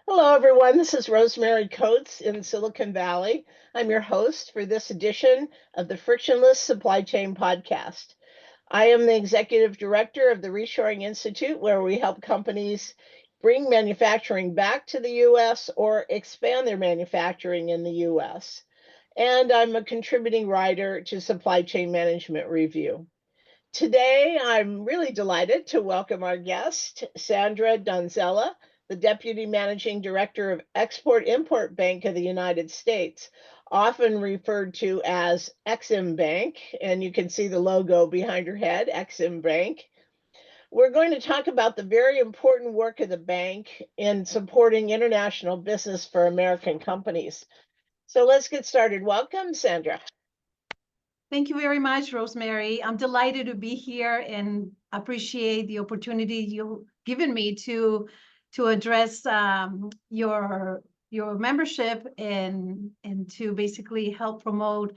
Hello, everyone. This is Rosemary Coates in Silicon Valley. I'm your host for this edition of the Frictionless Supply Chain Podcast. I am the executive director of the Reshoring Institute, where we help companies bring manufacturing back to the U.S. or expand their manufacturing in the U.S. And I'm a contributing writer to Supply Chain Management Review. Today, I'm really delighted to welcome our guest, Sandra Donzella, the Deputy Managing Director of Export Import Bank of the United States, often referred to as ExIm Bank, and you can see the logo behind her head, ExIm Bank. We're going to talk about the very important work of the bank in supporting international business for American companies. So let's get started. Welcome, Sandra. Thank you very much, Rosemary. I'm delighted to be here and appreciate the opportunity you've given me to address your membership and to basically help promote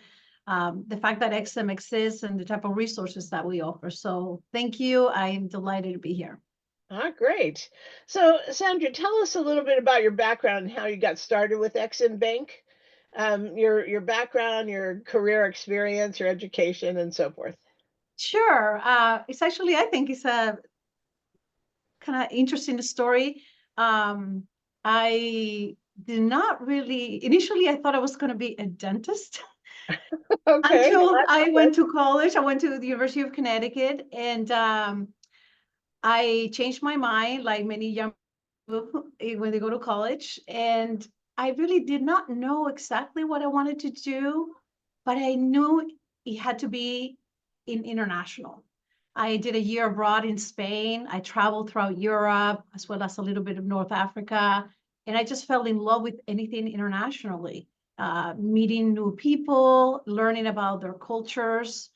the fact that ExIm exists and the type of resources that we offer. So thank you. I'm delighted to be here. Great. So, Sandra, tell us a little bit about your background and how you got started with ExIm Bank, your background, your career experience, your education, and so forth. Sure. It's actually, I think it's a kind of interesting story. I did not really, initially, I thought I was going to be a dentist Okay. until I went to college. I went to the University of Connecticut and I changed my mind, like many young people when they go to college. And I really did not know exactly what I wanted to do, but I knew it had to be in international. I did a year abroad in Spain. I traveled throughout Europe as well as a little bit of North Africa. And I just fell in love with anything internationally, meeting new people, learning about their cultures,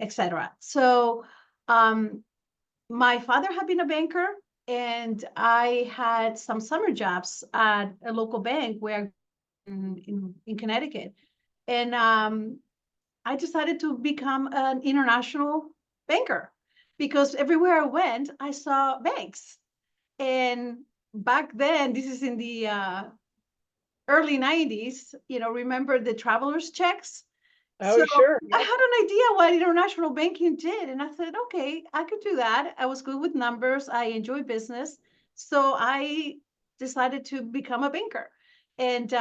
etc. So my father had been a banker, and I had some summer jobs at a local bank where in Connecticut. And I decided to become an international banker because everywhere I went, I saw banks. And back then, this is in the early 90s, remember the traveler's checks? Oh, So sure. I Yep. had an idea what international banking did. And I said, okay, I could do that. I was good with numbers. I enjoy business. So I decided to become a banker. And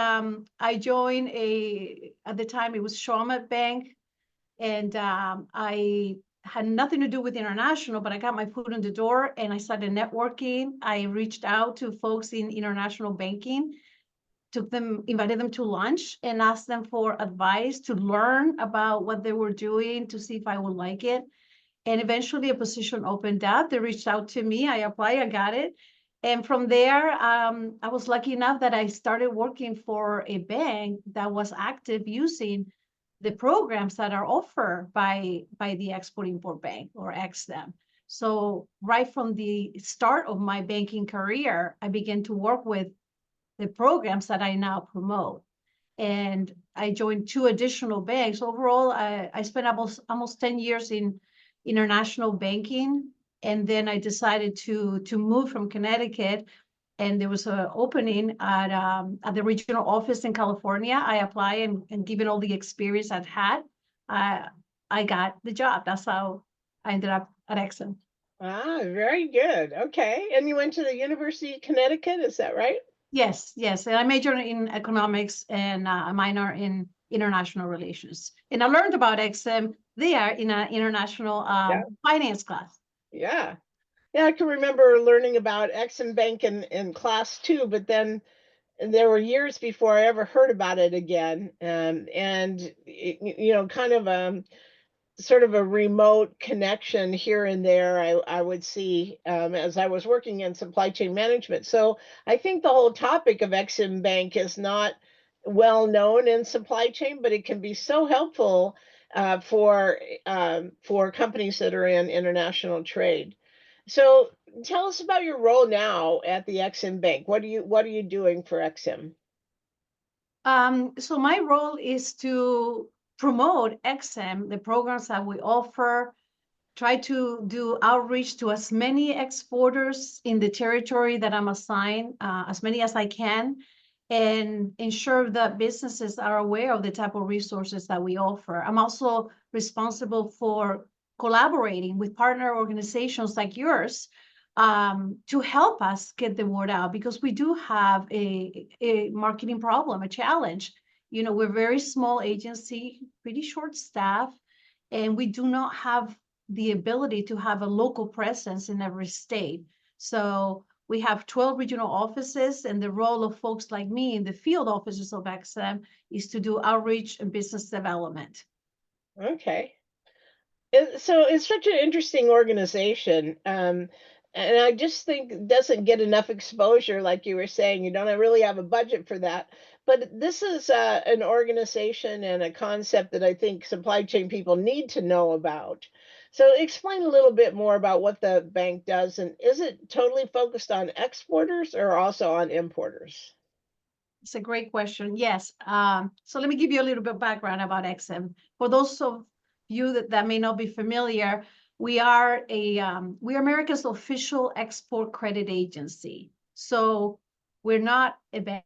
I joined at the time, it was Shawmut Bank. And I had nothing to do with international, but I got my foot in the door and I started networking. I reached out to folks in international banking, invited them to lunch and asked them for advice to learn about what they were doing to see if I would like it. And eventually a position opened up. They reached out to me. I applied, I got it. And from there, I was lucky enough that I started working for a bank that was active using the programs that are offered by the Export Import Bank or ExIm. So right from the start of my banking career, I began to work with the programs that I now promote. And I joined two additional banks. Overall, I spent almost 10 years in international banking. And then I decided to move from Connecticut. And there was an opening at the regional office in California. I applied, and given all the experience I'd had, I got the job. That's how I ended up at ExIm. Very good. Okay. And you went to the University of Connecticut, is that right? Yes, yes. And I majored in economics and a minor in international relations. And I learned about EXIM there in an international Yeah. finance class. Yeah. Yeah, I can remember learning about Exim Bank in class too, but then there were years before I ever heard about it again. And kind of sort of a remote connection here and there I would see as I was working in supply chain management. So I think the whole topic of Exim Bank is not well known in supply chain, but it can be so helpful for companies that are in international trade. So tell us about your role now at the Exim Bank. What are you doing for Exim? So my role is to promote EXIM, the programs that we offer, try to do outreach to as many exporters in the territory that I'm assigned, as many as I can, and ensure that businesses are aware of the type of resources that we offer. I'm also responsible for collaborating with partner organizations like yours, to help us get the word out, because we do have a marketing problem, a challenge. We're a very small agency, pretty short staff, and we do not have the ability to have a local presence in every state. So we have 12 regional offices, and the role of folks like me in the field offices of ExIm is to do outreach and business development. Okay. So it's such an interesting organization. And I just think it doesn't get enough exposure, like you were saying. You don't really have a budget for that. But this is an organization and a concept that I think supply chain people need to know about. So explain a little bit more about what the bank does, and is it totally focused on exporters or also on importers? It's a great question. Yes. So let me give you a little bit of background about EXIM. For those of you that may not be familiar, we're America's official export credit agency. So we're not a bank.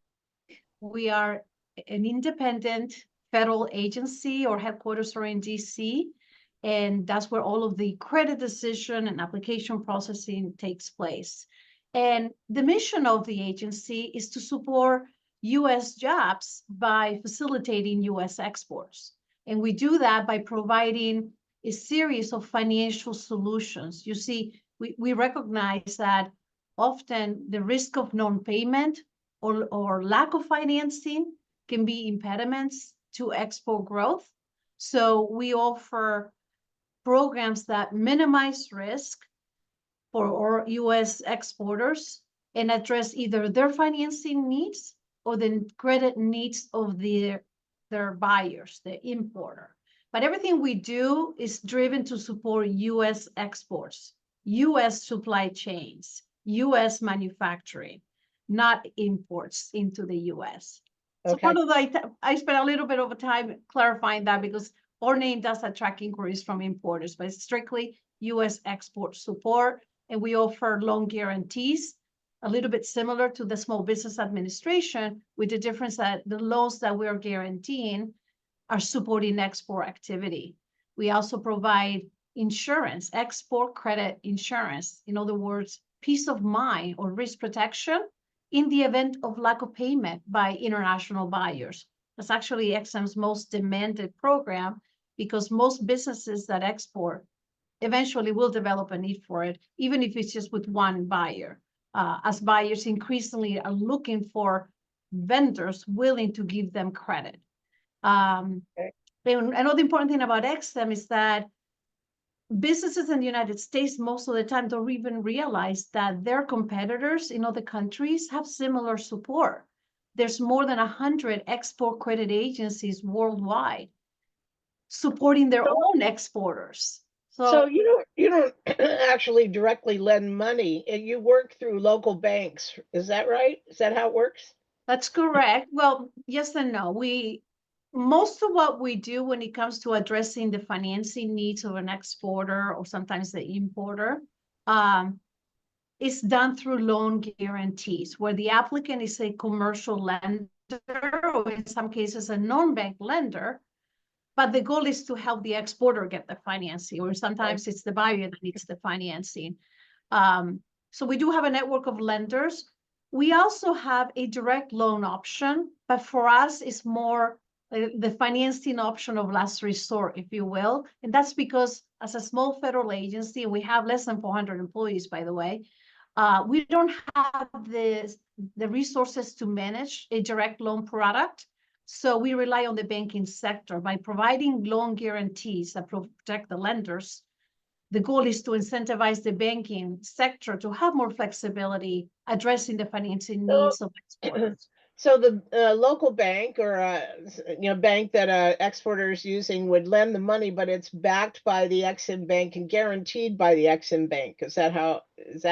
We are an independent federal agency, or headquarters are in DC, and that's where all of the credit decision and application processing takes place. And the mission of the agency is to support US jobs by facilitating US exports. And we do that by providing a series of financial solutions. You see, we recognize that often the risk of non-payment or lack of financing can be impediments to export growth. So we offer programs that minimize risk for our US exporters and address either their financing needs or the credit needs of their buyers, the importer. But everything we do is driven to support US exports, US supply chains, US manufacturing, not imports into the US. So Okay. part of I spent a little bit of time clarifying that, because our name does attract inquiries from importers, but it's strictly US export support. And we offer loan guarantees, a little bit similar to the Small Business Administration, with the difference that the loans that we are guaranteeing are supporting export activity. We also provide insurance, export credit insurance. In other words, peace of mind or risk protection in the event of lack of payment by international buyers. That's actually EXIM's most demanded program, because most businesses that export eventually will develop a need for it, even if it's just with one buyer, as buyers increasingly are looking for vendors willing to give them credit. Okay. And another important thing about EXIM is that businesses in the United States most of the time don't even realize that their competitors in other countries have similar support. There's more than 100 export credit agencies worldwide supporting their So, own exporters. so So you don't actually directly lend money. You work through local banks. Is that right? Is that how it works? that's correct. Well, yes and no. Most of what we do when it comes to addressing the financing needs of an exporter or sometimes the importer, um, is done through loan guarantees, where the applicant is a commercial lender, or in some cases a non-bank lender, but the goal is to help the exporter get the financing, or Okay. sometimes it's the buyer that needs the financing. So we do have a network of lenders. We also have a direct loan option, but for us, it's more the financing option of last resort, if you will. And that's because as a small federal agency, and we have less than 400 employees, by the way, we don't have the resources to manage a direct loan product. So we rely on the banking sector by providing loan guarantees that protect the lenders. The goal is to incentivize the banking sector to have more flexibility addressing the financing So, needs of exporters. so the local bank or bank that exporter is using would lend the money, but it's backed by the Exim Bank and guaranteed by the Exim Bank. Is that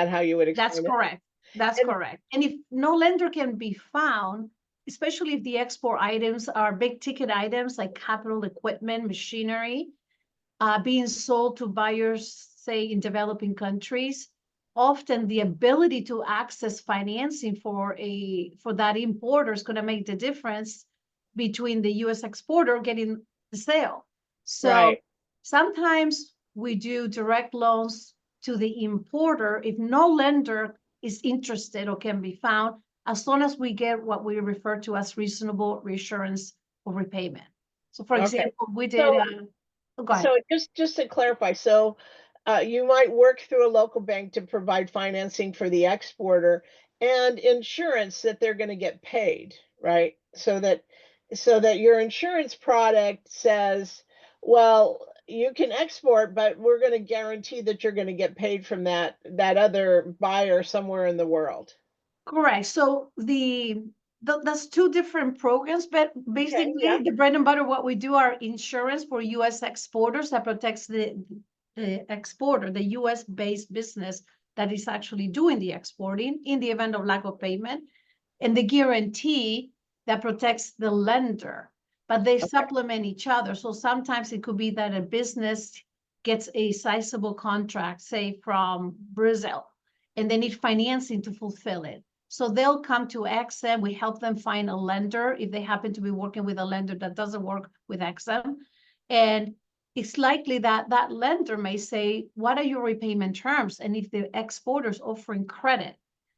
how you would That's explain it? correct. That's And correct. And if no lender can be found, especially if the export items are big ticket items like capital equipment, machinery, being sold to buyers, say in developing countries, often the ability to access financing for that importer is going to make the difference between the U.S. exporter getting the sale. So Right. sometimes we do direct loans to the importer if no lender is interested or can be found, as long as we get what we refer to as reasonable reassurance of repayment. So, for Okay. example, we did. So Go ahead. So just to clarify, so you might work through a local bank to provide financing for the exporter and insurance that they're going to get paid, right? So that your insurance product says, well, you can export, but we're going to guarantee that you're going to get paid from that other buyer somewhere in the world. Correct. So that's two different programs, but Okay, yeah. basically the bread and butter, what we do are insurance for U.S. exporters that protects the exporter, the U.S. based business that is actually doing the exporting in the event of lack of payment, and the guarantee that protects the lender, but they Okay. supplement each other. So sometimes it could be that a business gets a sizable contract, say from Brazil, and they need financing to fulfill it. So they'll come to ExIm. We help them find a lender if they happen to be working with a lender that doesn't work with ExIm. And it's likely that that lender may say, what are your repayment terms? And if the exporter is offering credit,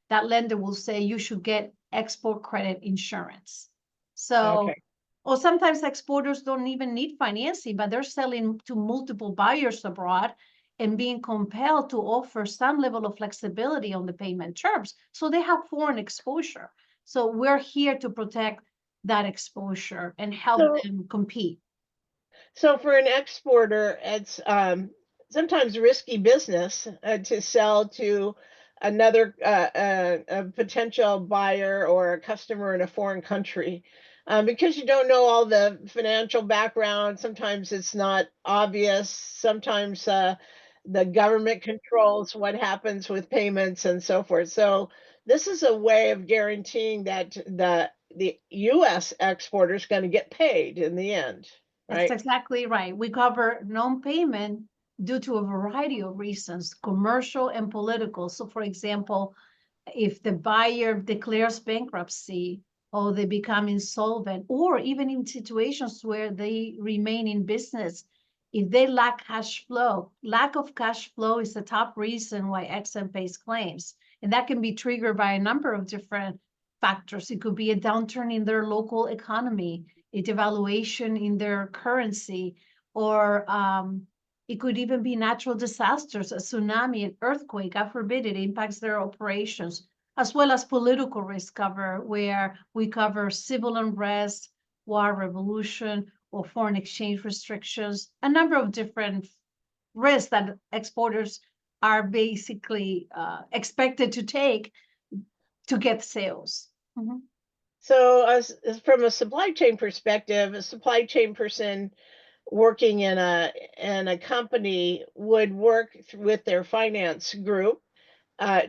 that lender will say you should get export credit insurance. So, Okay. or sometimes exporters don't even need financing, but they're selling to multiple buyers abroad and being compelled to offer some level of flexibility on the payment terms. So they have foreign exposure. So we're here to protect that exposure and help So them compete. So for an exporter, it's sometimes risky business to sell to another a potential buyer or a customer in a foreign country because you don't know all the financial background. Sometimes it's not obvious. Sometimes the government controls what happens with payments and so forth. So this is a way of guaranteeing that the U.S. exporter is going to get paid in the end, That's right? exactly right. We cover non-payment due to a variety of reasons, commercial and political. So for example, if the buyer declares bankruptcy or they become insolvent, or even in situations where they remain in business, if they lack cash flow, lack of cash flow is the top reason why EXIM pays claims. And that can be triggered by a number of different factors. It could be a downturn in their local economy, a devaluation in their currency, or it could even be natural disasters, a tsunami, an earthquake, God forbid it impacts their operations, as well as political risk cover, where we cover civil unrest, war, revolution, or foreign exchange restrictions, a number of different risks that exporters are basically expected to take to get sales. Mhm. So, as from a supply chain perspective, a supply chain person working in a company would work with their finance group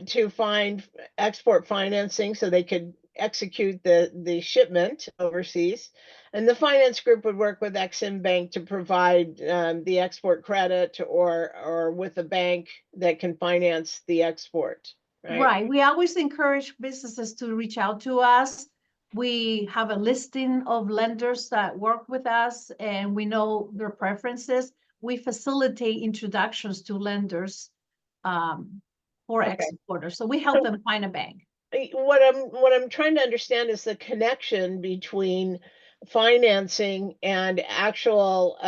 to find export financing so they could execute the shipment overseas, and the finance group would work with Exim Bank to provide the export credit or with a bank that can finance the export, right? Right. We always encourage businesses to reach out to us. We have a listing of lenders that work with us and we know their preferences. We facilitate introductions to lenders um, for Okay. exporters. So we help So them find a bank. what I'm trying to understand is the connection between financing and actual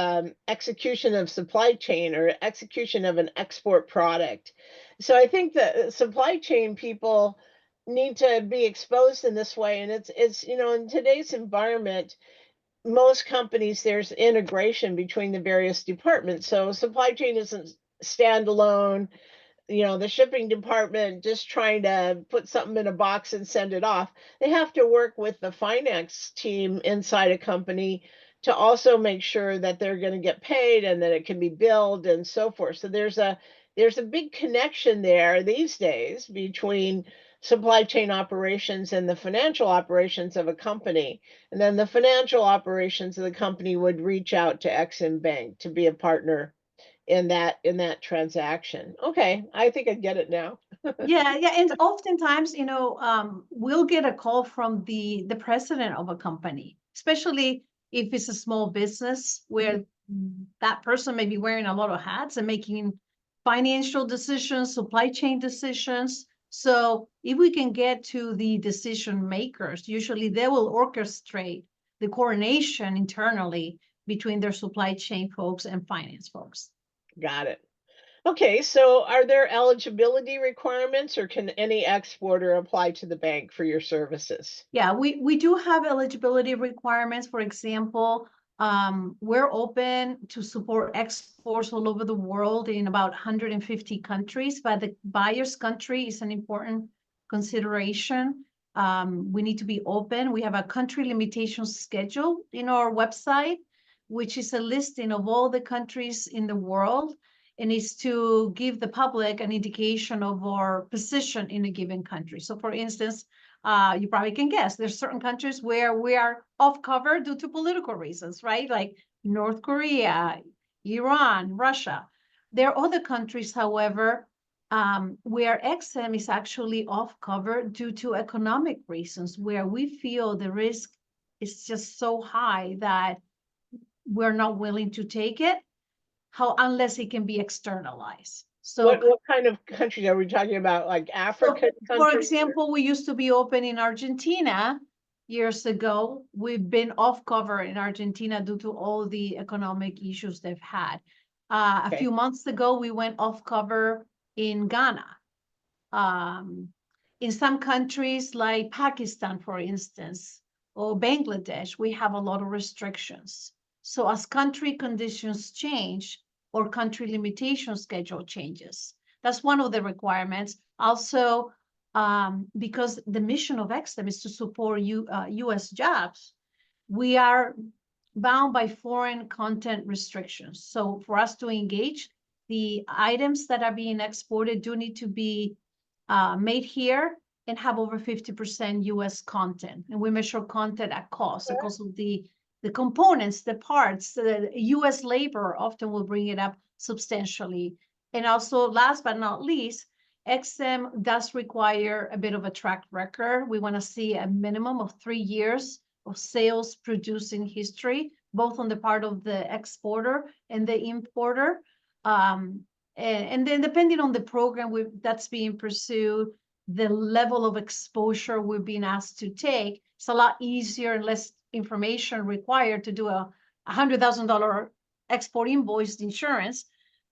execution of supply chain or execution of an export product. So I think that supply chain people need to be exposed in this way, and it's in today's environment, most companies there's integration between the various departments. So supply chain isn't standalone, the shipping department just trying to put something in a box and send it off. They have to work with the finance team inside a company to also make sure that they're going to get paid and that it can be billed and so forth. So there's a big connection there these days between supply chain operations and the financial operations of a company. And then the financial operations of the company would reach out to Exim Bank to be a partner in that transaction. Okay, I think I get it now. Yeah, yeah, and oftentimes, we'll get a call from the president of a company, especially if it's a small business where that person may be wearing a lot of hats and making financial decisions, supply chain decisions. So if we can get to the decision makers, usually they will orchestrate the coordination internally between their supply chain folks and finance folks. Got it. Okay, so are there eligibility requirements or can any exporter apply to the bank for your services? Yeah, we do have eligibility requirements. For example, we're open to support exports all over the world in about 150 countries, but the buyer's country is an important consideration. We need to be open. We have a country limitation schedule in our website, which is a listing of all the countries in the world, and is to give the public an indication of our position in a given country. So for instance, you probably can guess there's certain countries where we are off cover due to political reasons, right? Like North Korea, Iran, Russia. There are other countries, however, where ExIm is actually off cover due to economic reasons, where we feel the risk is just so high that we're not willing to take it, unless it can be externalized. So What kind of countries are we talking about? Like So, African for countries? example, we used to be open in Argentina years ago. We've been off cover in Argentina due to all the economic issues they've had. A Okay. few months ago, we went off cover in Ghana. In some countries like Pakistan, for instance, or Bangladesh, we have a lot of restrictions. So as country conditions change or country limitation schedule changes, that's one of the requirements. Also, because the mission of ExIm is to support U.S. jobs, we are bound by foreign content restrictions. So for us to engage, the items that are being exported do need to be made here and have over 50% US content. And we measure content at cost because of the components, the parts, the US labor often will bring it up substantially. And also, last but not least, ExIm does require a bit of a track record. We want to see a minimum of 3 years of sales producing history, both on the part of the exporter and the importer. And then depending on the program that's being pursued, the level of exposure we're being asked to take, it's a lot easier and less information required to do a $100,000 export invoiced insurance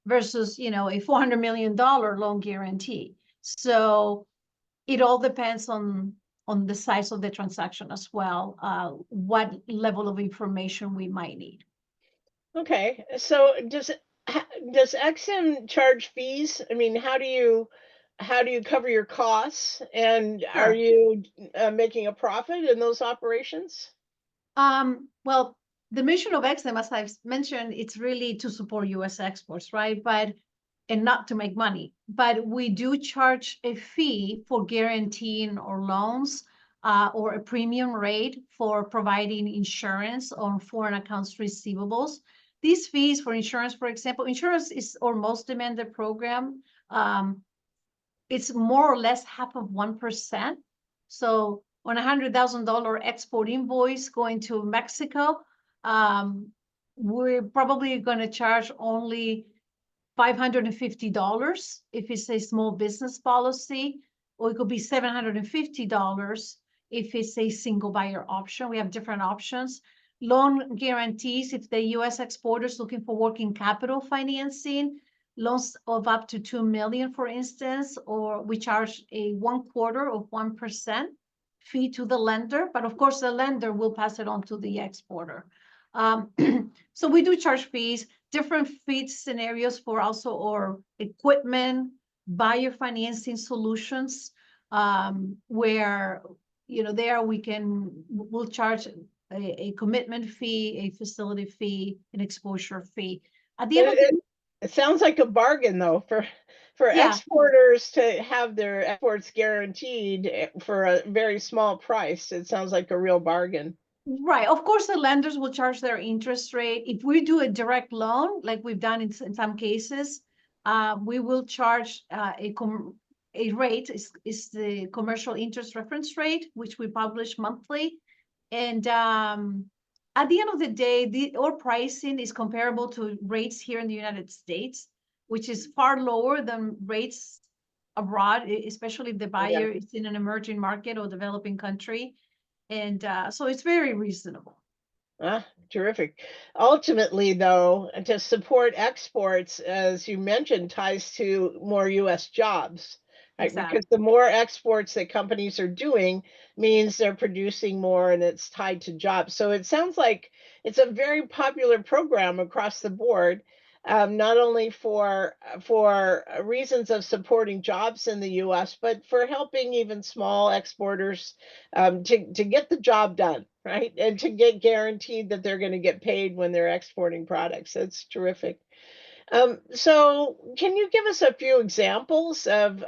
versus, a $400 million loan guarantee. So it all depends on the size of the transaction as well, what level of information we might need. Okay. So does EXIM charge fees? I mean, how do you cover your costs, and are Sure. you making a profit in those operations? Well, the mission of EXIM, as I've mentioned, it's really to support U.S. exports, right? And not to make money. But we do charge a fee for guaranteeing our loans, or a premium rate for providing insurance on foreign accounts receivables. These fees for insurance, for example, insurance is our most demanded program. It's more or less half of 1%. So on $100,000 export invoice going to Mexico, we're probably going to charge only $550 if it's a small business policy, or it could be $750 if it's a single buyer option. We have different options. Loan guarantees, if the U.S. exporter is looking for working capital financing, loans of up to $2 million, for instance, or we charge a 0.25% fee to the lender, but of course the lender will pass it on to the exporter. So we do charge fees, different fee scenarios for also our equipment, buyer financing solutions, where, there we'll charge a commitment fee, a facility fee, an exposure fee. At the end It, of the it, it sounds like a bargain though for Yeah, exporters to have their exports guaranteed for a very small price. It sounds like a real bargain. Right. Of course, the lenders will charge their interest rate. If we do a direct loan, like we've done in some cases, we will charge a rate is the commercial interest reference rate, which we publish monthly. And at the end of the day, our pricing is comparable to rates here in the United States, which is far lower than rates abroad, especially if the Yeah. buyer is in an emerging market or developing country. And so it's very reasonable. Ah, terrific. Ultimately, though, to support exports, as you mentioned, ties to more US jobs, right? Because Exactly. the more exports that companies are doing means they're producing more and it's tied to jobs. So it sounds like it's a very popular program across the board, not only for reasons of supporting jobs in the US, but for helping even small exporters to get the job done, right? And to get guaranteed that they're going to get paid when they're exporting products. That's terrific. So, can you give us a few examples of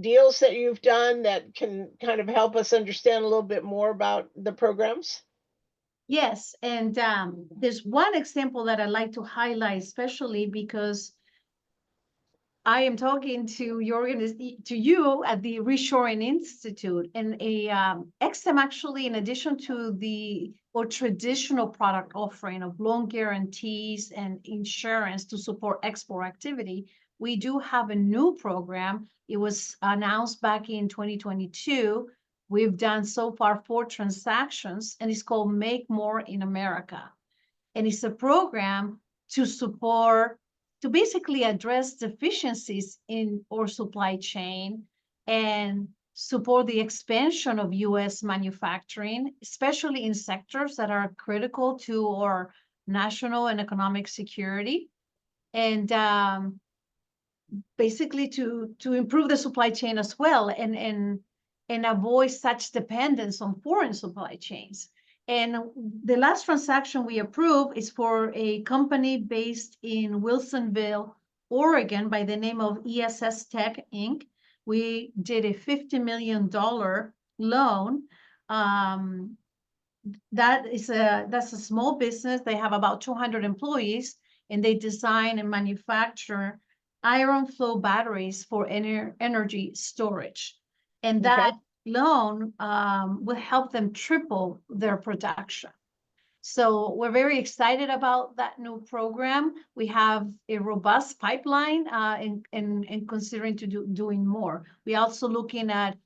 deals that you've done that can kind of help us understand a little bit more about the programs? Yes, and there's one example that I like to highlight, especially because I am talking to to you at the Reshoring Institute, and a ExIm actually, in addition to the or traditional product offering of loan guarantees and insurance to support export activity, we do have a new program. It was announced back in 2022. We've done so far 4 transactions, and it's called Make More in America. And it's a program to support, to basically address deficiencies in our supply chain and support the expansion of US manufacturing, especially in sectors that are critical to our national and economic security. And basically to improve the supply chain as well, and avoid such dependence on foreign supply chains. And the last transaction we approved is for a company based in Wilsonville, Oregon, by the name of ESS Tech Inc. We did a $50 million loan. Um, that's a small business. They have about 200 employees, and they design and manufacture iron flow batteries for energy storage. And Okay. that loan will help them triple their production. So we're very excited about that new program. We have a robust pipeline and considering to doing more. We're also looking at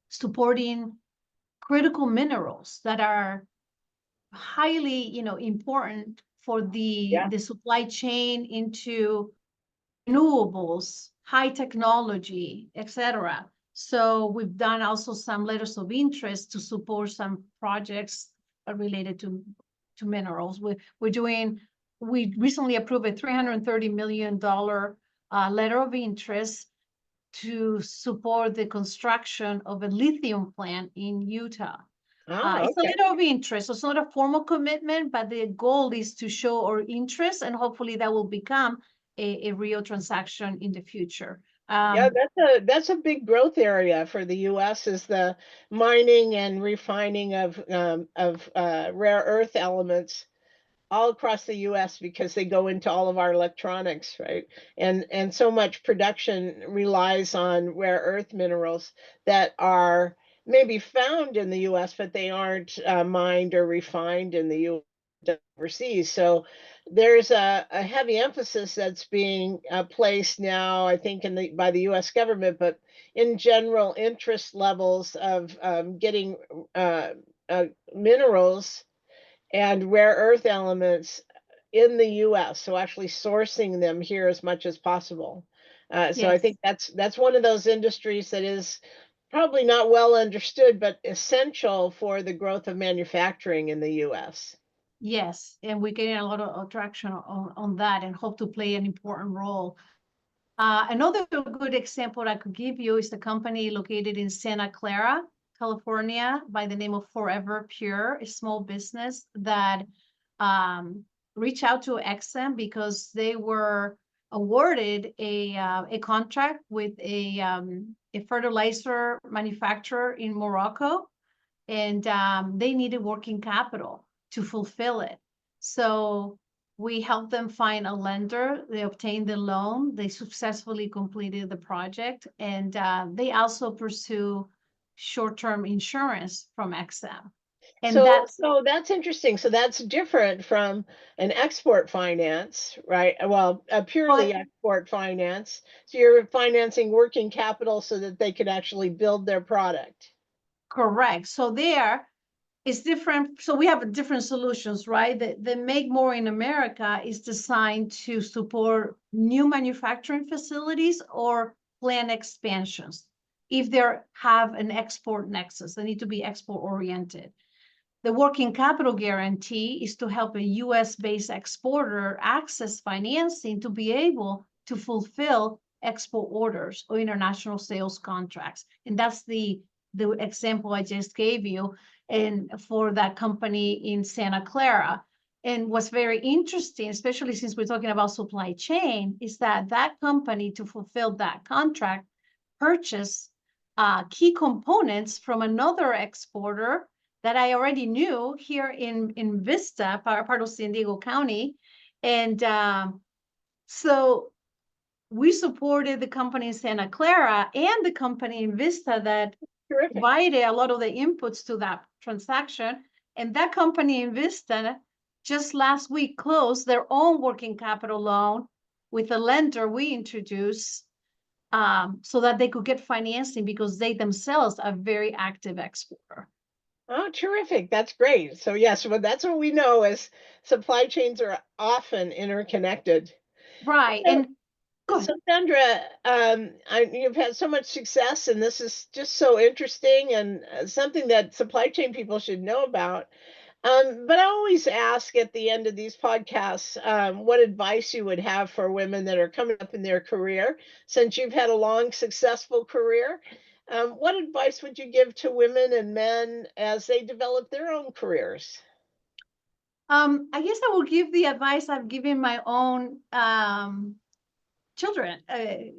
supporting critical minerals that are highly, important for Yeah. the supply chain into renewables, high technology, etc. So we've done also some letters of interest to support some projects related to minerals. We recently approved a $330 million letter of interest to support the construction of a lithium plant in Utah. Ah, It's a okay. letter of interest. So it's not a formal commitment, but the goal is to show our interest, and hopefully that will become a real transaction in the future. Yeah, that's a big growth area for the US is the mining and refining of rare earth elements all across the US because they go into all of our electronics, right? And so much production relies on rare earth minerals that are maybe found in the US, but they aren't mined or refined in the US overseas. So there's a heavy emphasis that's being placed now, I think, in the by the US government, but in general, interest levels of getting uh, minerals and rare earth elements in the US, so actually sourcing them here as much as possible. So I Yes, think that's one of those industries that is probably not well understood, but essential for the growth of manufacturing in the US. yes, and we're getting a lot of traction on that, and hope to play an important role. Another good example I could give you is the company located in Santa Clara, California, by the name of Forever Pure, a small business that um, reached out to ExIm because they were awarded a contract with a fertilizer manufacturer in Morocco, and they needed working capital to fulfill it. So we helped them find a lender. They obtained the loan. They successfully completed the project, and they also pursue short-term insurance from EXIM. And So, that's so that's interesting. So that's different from an export finance, right? Well, a purely but export finance. So you're financing working capital so that they could actually build their product. correct. So there is different. So we have different solutions, right? The Make More in America is designed to support new manufacturing facilities or plant expansions. If they have an export nexus, they need to be export oriented. The working capital guarantee is to help a US-based exporter access financing to be able to fulfill export orders or international sales contracts. And that's the example I just gave you, and for that company in Santa Clara. And what's very interesting, especially since we're talking about supply chain, is that that company, to fulfill that contract, purchased key components from another exporter that I already knew here in Vista, part of San Diego County. And so we supported the company in Santa Clara and the company in Vista that Terrific. provided a lot of the inputs to that transaction. And that company in Vista just last week closed their own working capital loan with a lender we introduced, so that they could get financing because they themselves are very active exporter. Oh, terrific. That's great. So yes, well, that's what we know is supply chains are often interconnected. Right. So, And go so ahead. Sandra, you've had so much success, and this is just so interesting and something that supply chain people should know about. But I always ask at the end of these podcasts, what advice you would have for women that are coming up in their career, since you've had a long, successful career. What advice would you give to women and men as they develop their own careers? I guess I will give the advice I've given my own children. I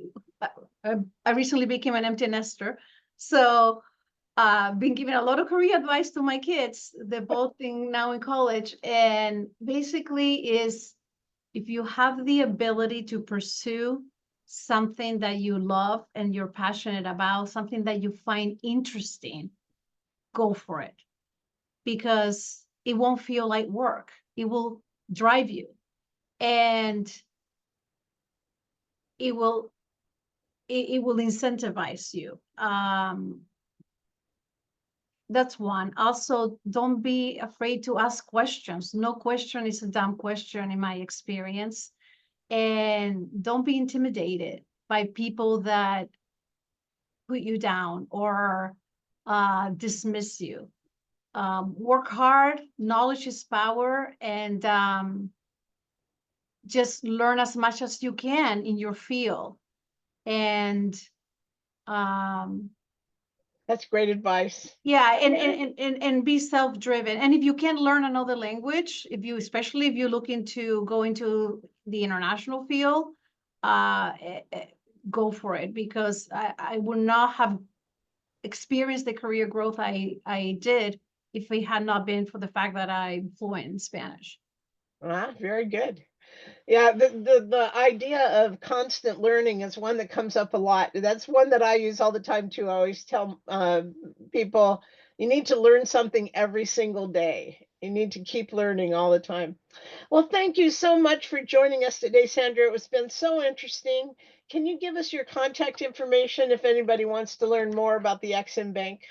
recently became an empty nester, so been giving a lot of career advice to my kids. They're both now in college, and basically is, if you have the ability to pursue something that you love and you're passionate about, something that you find interesting, go for it, because it won't feel like work. It will drive you, and it will it will incentivize you. That's one. Also, don't be afraid to ask questions. No question is a dumb question in my experience. And don't be intimidated by people that put you down or dismiss you. Work hard, knowledge is power, and just learn as much as you can in your field. And um, That's great advice. yeah, Yeah. and be self-driven. And if you can learn another language, if you, especially if you look into go into the international field, go for it, because I would not have experienced the career growth I did if it had not been for the fact that I'm fluent in Spanish. Ah, very good. Yeah, the idea of constant learning is one that comes up a lot. That's one that I use all the time too. I always tell people you need to learn something every single day. You need to keep learning all the time. Well, thank you so much for joining us today, Sandra. It was been so interesting. Can you give us your contact information if anybody wants to learn more about the EXIM Bank?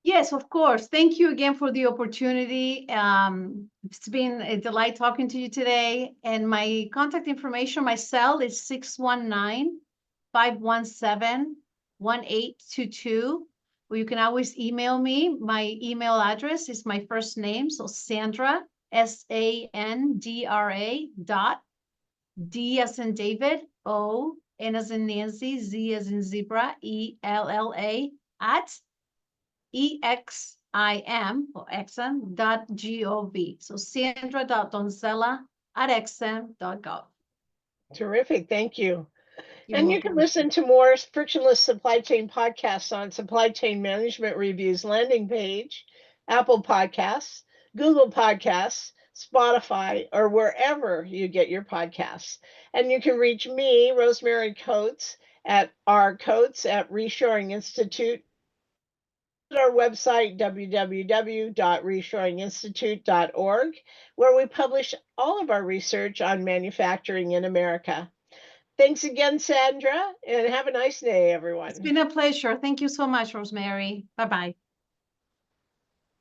Yes, of course. Thank you again for the opportunity. It's been a delight talking to you today. And my contact information, my cell is 619-517-1822. Or you can always email me. My email address is my first name, so Sandra, Sandra dot D as in David, O, N as in Nancy, Z as in zebra, ELLA at EXIM or exim.gov. So Sandra.Donzella at exim.gov. Terrific. Thank you. You're And you can welcome. listen to more Frictionless Supply Chain podcasts on Supply Chain Management Review's landing page, Apple Podcasts, Google Podcasts, Spotify, or wherever you get your podcasts. And you can reach me, Rosemary Coates, at rcoates@Reshoring Institute, at our website, www.reshoringinstitute.org, where we publish all of our research on manufacturing in America. Thanks again, Sandra, and have a nice day, It's everyone. been a pleasure. Thank you so much, Rosemary. Bye-bye.